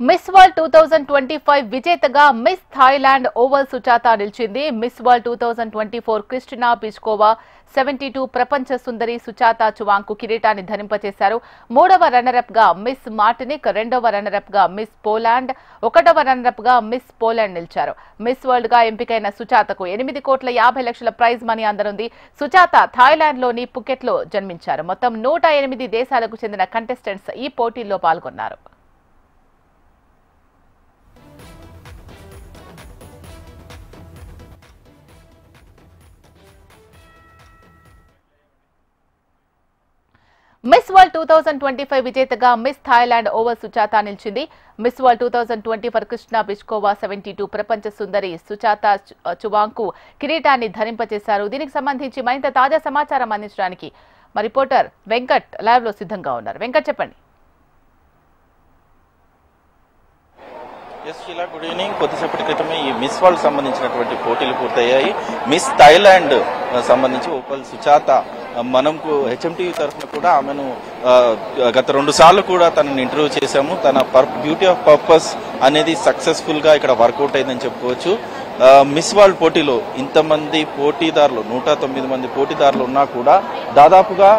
Miss world 2025 విజేతగా miss Thailand oval సుచాత నిలిచింది. Miss world 2024 Christina పిచ్కోవా 72 ప్రపంచ సుందరి సుచాత చువాంగ్కు కిరీటాన్ని ధరింపచేశారు. మూడవ రన్నరప్ గా మిస్ మార్టినిక్, రెండవ రన్నరప్ గా మిస్ పోలాండ్, ఒకటవ రన్నరప్ గా మిస్ పోలాండ్ నిలిచారు. మిస్ వరల్డ్ గా ఎంపికైన సుచాతకు 8,50,00,000 ప్రైజ్ మనీ అందనుంది. సుచాత థాయిలాండ్ లోని పుకెట్ లో జన్మించారు. మొత్తం 108 దేశాలకు చెందిన కంటెస్టెంట్స్ ఈ పోటీల్లో పాల్గొన్నారు. మిస్ వరల్డ్ 2025 విజేతగా మిస్ థాయిలాండ్ ఓవల్ సుచాత నిలిచింది. మిస్ వరల్డ్ 2024 క్రిస్టినా పిచ్కోవా 72 ప్రపంచ సుందరి సుచాత చువాంగ్కు కిరీటాన్ని ధరింపచేశారు. దీనికి సంబంధించి మరింత తాజా సమాచారం అందించడానికి మా రిపోర్టర్ వెంకట్ లైవ్ లో సిద్ధంగా ఉన్నారు. వెంకట్, చెప్పండి. Good evening. కొద్దిసేపటి క్రితమే ఈ మిస్ వరల్డ్ సంబంధించినటువంటి పోటీలు పూర్తయ్యాయి. మిస్ థాయిలాండ్ సంబంధించి ఓపల్ సుచాత మనకు హెచ్ఎంటీవీ తరఫున కూడా ఆమెను గత 2 సార్లు కూడా తనని ఇంటర్వ్యూ చేశాము. తన బ్యూటీ ఆఫ్ పర్పస్ అనేది సక్సెస్ఫుల్ గా ఇక్కడ వర్కౌట్ అయిందని చెప్పుకోవచ్చు. మిస్ వరల్డ్ పోటీలో ఇంతమంది పోటీదారులు 109 మంది పోటీదారులు ఉన్నా కూడా దాదాపుగా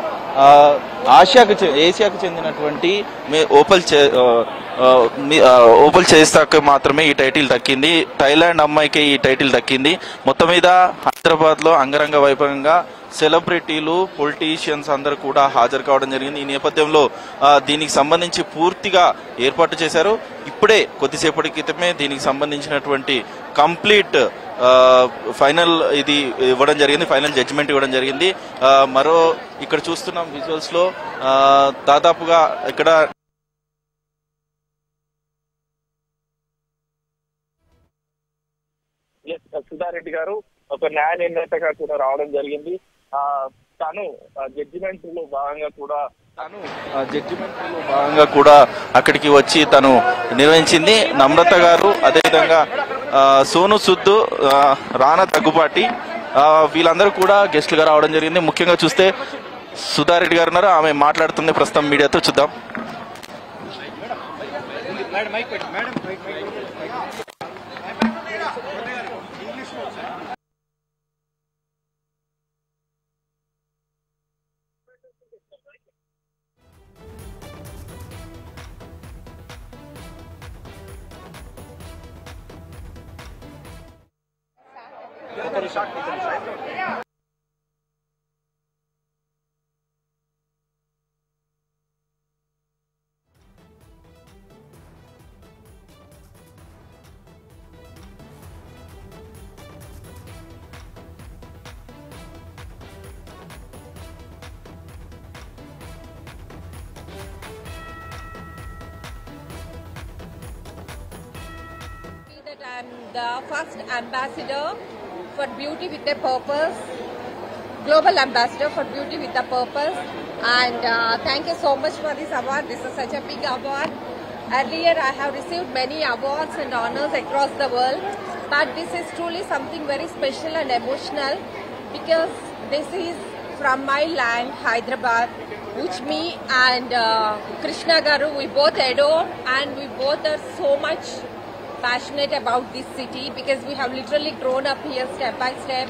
ఏషియాకు చెందినటువంటి ఓపల్ చేస్తాక మాత్రమే ఈ టైటిల్ దక్కింది. థాయిలాండ్ అమ్మాయికి ఈ టైటిల్ దక్కింది. మొత్తం మీద హైదరాబాద్ లో అంగరంగ వైభవంగా సెలబ్రిటీలు, పొలిటీషియన్స్ అందరూ కూడా హాజరు కావడం జరిగింది. ఈ నేపథ్యంలో దీనికి సంబంధించి పూర్తిగా ఏర్పాటు చేశారు. ఇప్పుడే కొద్దిసేపటి క్రితమే దీనికి సంబంధించినటువంటి కంప్లీట్ ఫైనల్ ఇది ఇవ్వడం జరిగింది, ఫైనల్ జడ్జిమెంట్ ఇవ్వడం జరిగింది. మరో ఇక్కడ చూస్తున్నాం విజువల్స్ లో దాదాపుగా ఇక్కడ సుధారెడ్డి గారు ఒక న్యాయ నిర్ణేతగా కూడా రావడం జరిగింది. తను జడ్జిమెంట్ లో భాగంగా కూడా అక్కడికి వచ్చి తను నిర్వహించింది. నమ్రత గారు, అదేవిధంగా సోను సుద్దు, రానా దగ్గుబాటి వీళ్ళందరూ కూడా గెస్టులుగా రావడం జరిగింది. ముఖ్యంగా చూస్తే సుధారెడ్డి గారు ఉన్నారు, ఆమె మాట్లాడుతుంది ప్రస్తుతం మీడియాతో. చూద్దాం. I'm the first ambassador for Beauty with a Purpose, global ambassador for Beauty with a Purpose, and thank you so much for this award. This is such a big award. Earlier I have received many awards and honors across the world, but this is truly something very special and emotional because this is from my land, Hyderabad, which me and Krishna Garu, we both adore, and we both are so much passionate about this city because we have literally grown up here step by step,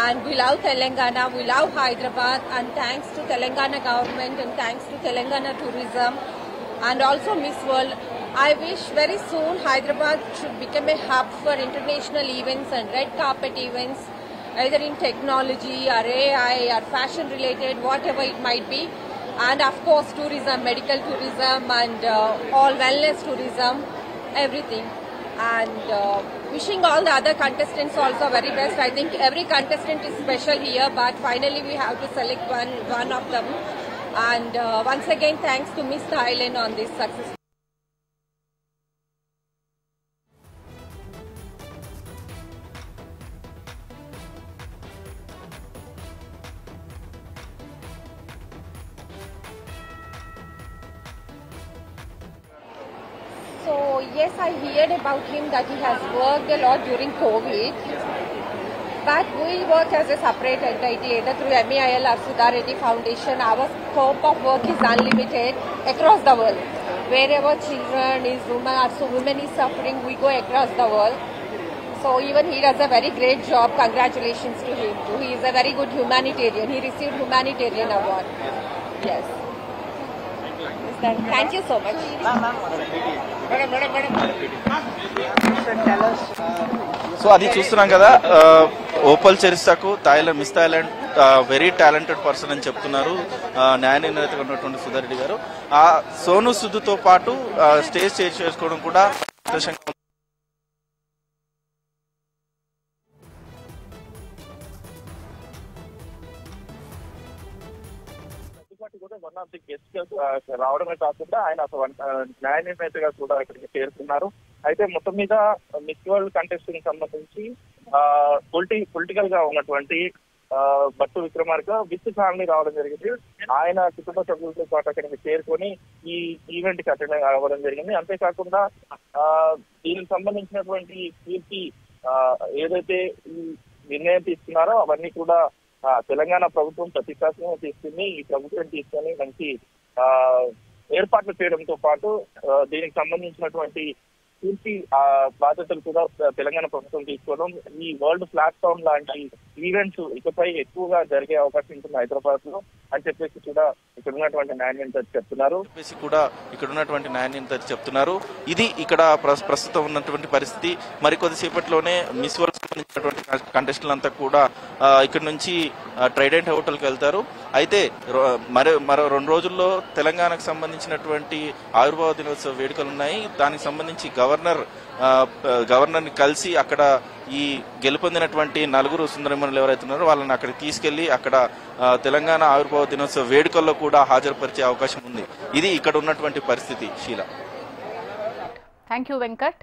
and we love Telangana, we love Hyderabad, and thanks to Telangana government and thanks to Telangana tourism and also Miss World, I wish very soon Hyderabad should become a hub for international events and red carpet events, either in technology or AI or fashion related, whatever it might be, and of course tourism, medical tourism and all wellness tourism, everything. And wishing all the other contestants also very best. I think every contestant is special here, but finally we have to select one of them. And once again, thanks to Miss Thailand on this success. So yes, I heard about him that he has worked a lot during COVID, but we work as a separate entity either through MEIL or Sudha Reddy Foundation. Our scope of work is unlimited across the world. wherever children is women is suffering, we go across the world. So even he does a very great job. Congratulations to him too. He is a very good humanitarian. He received humanitarian award. Yes. Thank you so much. So అది చూస్తున్నాం కదా, Opal చరిస్టాకు Miss Thailand very talented person అని చెప్తున్నారు న్యాయ నిర్ణేతగా ఉన్నటువంటి సుధారెడ్డి గారు. ఆ సోను సుద్దుతో పాటు స్టేజ్ చేసుకోవడం కూడా సంతోషంగా. కూడా వన్ ఆఫ్ ది గెస్ట్ రావడమే కాకుండా ఆయన న్యాయ నిర్ణేతగా కూడా ఇక్కడికి చేరుకున్నారు. అయితే మొత్తం మీద మిస్ వరల్డ్ కంటెస్టింగ్ సంబంధించి పొలిటికల్ గా ఉన్నటువంటి భట్టు విక్రమార్క విత్ ఫ్యామిలీ రావడం జరిగింది. ఆయన కుటుంబ సభ్యులతో పాటు అక్కడికి చేరుకొని ఈ ఈవెంట్ కి అటెండ్ అవ్వడం జరిగింది. అంతేకాకుండా దీనికి సంబంధించినటువంటి కీర్తి ఏదైతే ఈ నిర్ణయం తీసుకున్నారో అవన్నీ కూడా తెలంగాణ ప్రభుత్వం ప్రతిష్టాత్మకంగా తీసుకుని ఈ ప్రభుత్వం తీసుకొని మంచి ఏర్పాట్లు చేయడంతో పాటు దీనికి సంబంధించినటువంటి పూర్తి బాధ్యతలు కూడా తెలంగాణ ప్రభుత్వం తీసుకోవడం, ఈ వరల్డ్ ప్లాట్ఫామ్ లాంటి ఈవెంట్స్ ఇకపై ఎక్కువగా జరిగే అవకాశం ఉంటుంది హైదరాబాద్ లో అని చెప్పేసి కూడా ఇక్కడ ఉన్నటువంటి న్యాయ చెప్తున్నారు. ఇది ఇక్కడ ప్రస్తుతం ఉన్నటువంటి పరిస్థితి. మరికొద్దిసేపట్లోనే మిస్ వరల్డ్ సంబంధించినటువంటి కంటెస్టెంట్లంతా కూడా ఇక్కడ నుంచి ట్రైడెంట్ హోటల్కి వెళ్తారు. అయితే మరో 2 రోజుల్లో తెలంగాణకు సంబంధించినటువంటి ఆవిర్భావ దినోత్సవ వేడుకలు ఉన్నాయి. దానికి సంబంధించి గవర్నర్ని కలిసి అక్కడ ఈ గెలుపొందినటువంటి 4 సుందరమణులు ఎవరైతే ఉన్నారో వాళ్ళని అక్కడికి తీసుకెళ్లి అక్కడ తెలంగాణ ఆవిర్భావ దినోత్సవ వేడుకల్లో కూడా హాజరుపరిచే అవకాశం ఉంది. ఇది ఇక్కడ ఉన్నటువంటి పరిస్థితి. షీలా. Thank you Venkat.